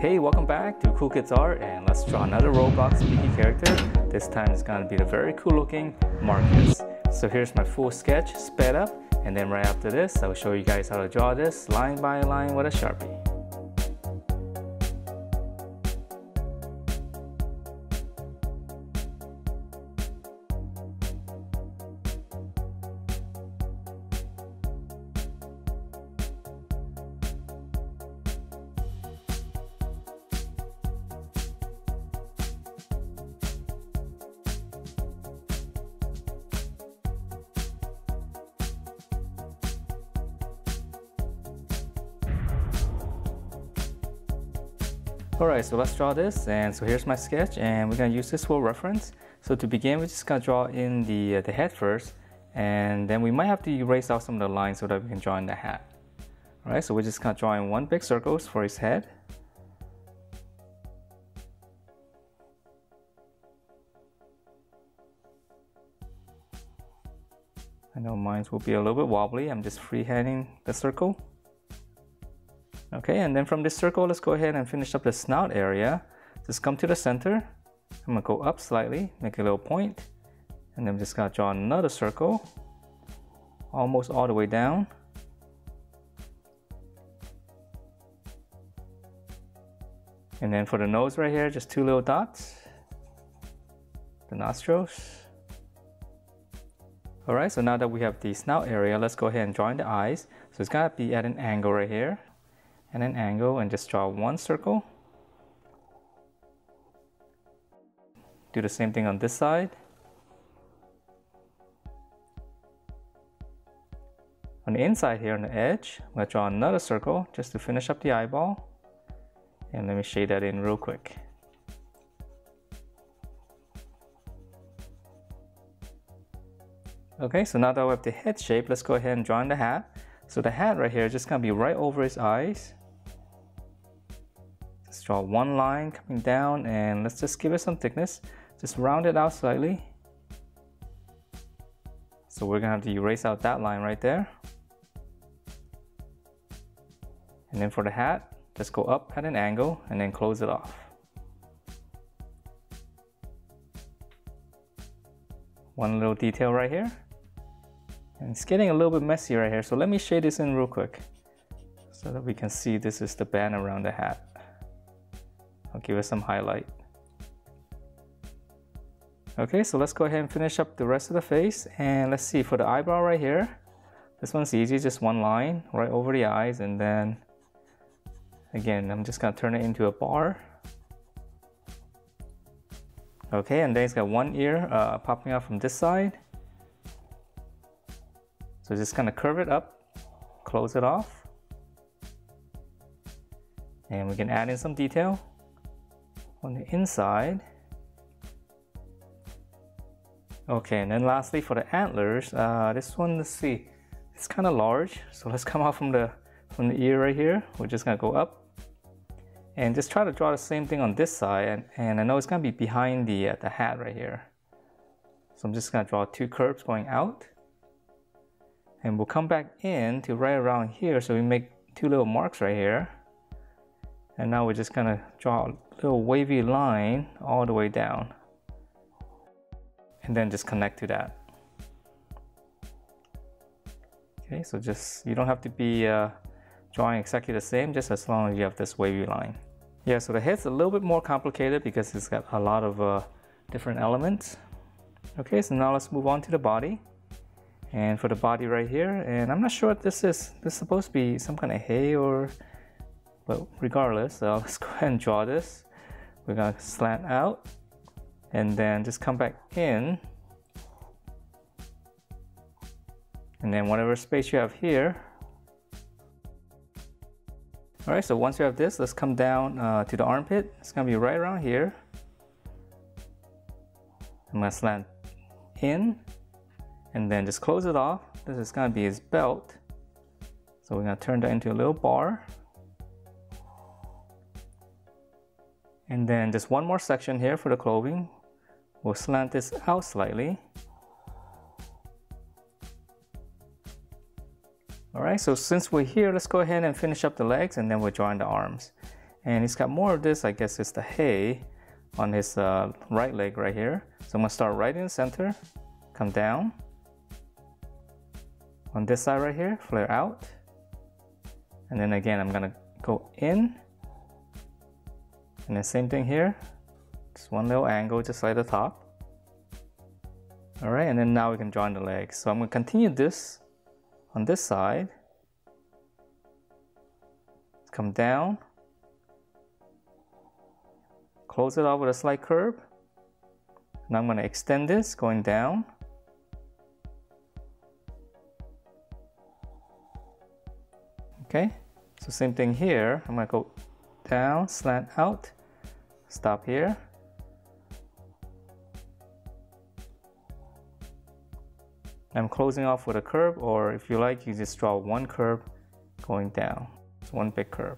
Hey, welcome back to Cool Kids Art, and let's draw another Roblox Piggy character. This time it's gonna be the very cool looking Markus. So here's my full sketch sped up, and then right after this I will show you guys how to draw this line by line with a Sharpie. Alright, so let's draw this, and so here's my sketch, and we're going to use this for reference. So to begin, we're just going to draw in the head first, and then we might have to erase out some of the lines so that we can draw in the hat. Alright, so we're just going to draw in one big circle for his head. I know mine will be a little bit wobbly, I'm just freehanding the circle. Okay, and then from this circle, let's go ahead and finish up the snout area. Just come to the center. I'm gonna go up slightly, make a little point, and then I'm just gonna draw another circle, almost all the way down. And then for the nose right here, just two little dots. The nostrils. Alright, so now that we have the snout area, let's go ahead and draw in the eyes. So it's gotta be at an angle right here. And an angle, and just draw one circle. Do the same thing on this side. On the inside here on the edge, I'm going to draw another circle just to finish up the eyeball. And let me shade that in real quick. Okay, so now that we have the head shape, let's go ahead and draw in the hat. So the hat right here is just going to be right over his eyes. Just draw one line coming down, and let's just give it some thickness. Just round it out slightly. So we're going to have to erase out that line right there. And then for the hat, just go up at an angle and then close it off. One little detail right here. And it's getting a little bit messy right here, so let me shade this in real quick so that we can see this is the band around the hat. I'll give it some highlight. Okay, so let's go ahead and finish up the rest of the face, and let's see for the eyebrow right here. This one's easy, just one line right over the eyes, and then again I'm just gonna turn it into a bar. Okay, and then it's got one ear popping out from this side. So just kind of curve it up, close it off, and we can add in some detail on the inside. Okay, and then lastly for the antlers, this one, let's see, it's kind of large, so let's come out from the ear right here. We're just gonna go up and just try to draw the same thing on this side, and I know it's gonna be behind the hat right here. So I'm just gonna draw two curves going out. And we'll come back in to right around here, so we make two little marks right here. And now we're just gonna draw a little wavy line all the way down. And then just connect to that. Okay, so just, you don't have to be drawing exactly the same, just as long as you have this wavy line. Yeah, so the head's a little bit more complicated because it's got a lot of different elements. Okay, so now let's move on to the body. And for the body right here, and I'm not sure what this is. This is supposed to be some kind of hay or, but regardless, let's go ahead and draw this. We're gonna slant out and then just come back in. And then whatever space you have here. All right, so once you have this, let's come down to the armpit. It's gonna be right around here. I'm gonna slant in. And then just close it off. This is gonna be his belt. So we're gonna turn that into a little bar. And then just one more section here for the clothing. We'll slant this out slightly. Alright, so since we're here, let's go ahead and finish up the legs, and then we'll join the arms. And he's got more of this, I guess it's the hay on his right leg right here. So I'm gonna start right in the center, come down. On this side right here, flare out. And then again, I'm gonna go in. And then same thing here. Just one little angle, just like the top. All right, and then now we can join the legs. So I'm gonna continue this on this side. Come down. Close it off with a slight curve. Now I'm gonna extend this, going down. Okay, so same thing here. I'm gonna go down, slant out, stop here. I'm closing off with a curve, or if you like, you just draw one curve going down. It's one big curve.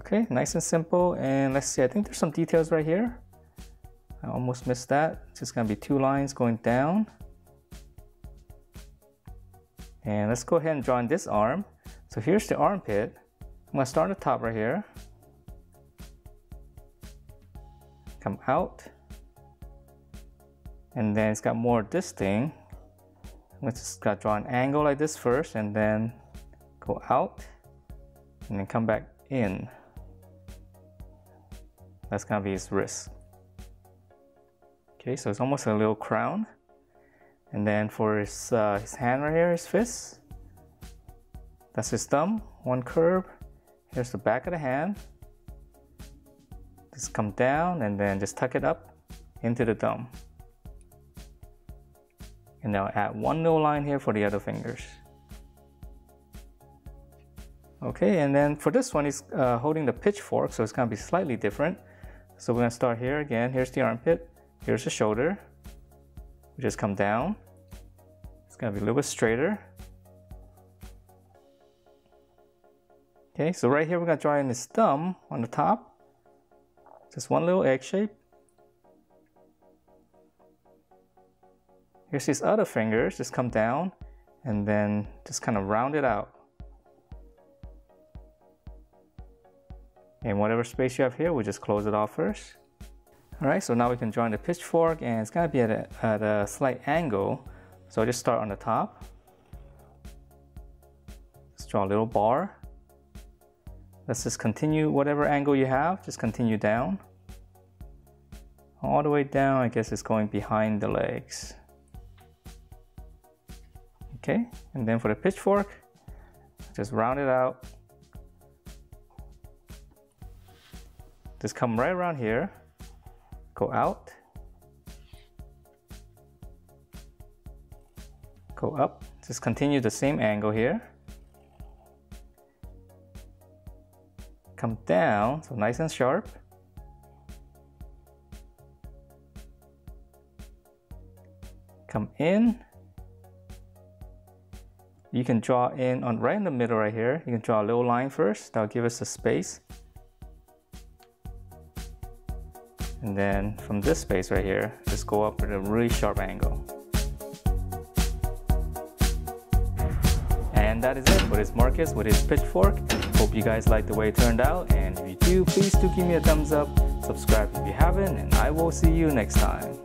Okay, nice and simple. And let's see, I think there's some details right here. I almost missed that. It's just gonna be two lines going down. And let's go ahead and draw in this arm. So here's the armpit. I'm gonna start at the top right here. Come out. And then it's got more of this thing. Let's just gotta draw an angle like this first, and then go out, and then come back in. That's gonna be his wrist. Okay, so it's almost a little crown. And then for his hand right here, his fist. That's his thumb, one curve. Here's the back of the hand. Just come down and then just tuck it up into the thumb. And now add one little line here for the other fingers. Okay, and then for this one, he's holding the pitchfork, so it's gonna be slightly different. So we're gonna start here again. Here's the armpit, here's the shoulder. We just come down. It's gonna be a little bit straighter. Okay, so right here we're gonna draw in his thumb on the top. Just one little egg shape. Here's his other fingers, just come down and then just kind of round it out. And whatever space you have here, we'll just close it off first. All right, so now we can join the pitchfork, and it's gonna be at a slight angle. So I'll just start on the top. Just draw a little bar. Let's just continue whatever angle you have, just continue down. All the way down, I guess it's going behind the legs. Okay, and then for the pitchfork, just round it out. Just come right around here, go out, go up, just continue the same angle here. Come down, so nice and sharp. Come in. You can draw in on right in the middle right here. You can draw a little line first. That'll give us a space. And then from this space right here, just go up with a really sharp angle. And that is it for this Markus with his pitchfork. Hope you guys liked the way it turned out. And if you do, please do give me a thumbs up. Subscribe if you haven't, and I will see you next time.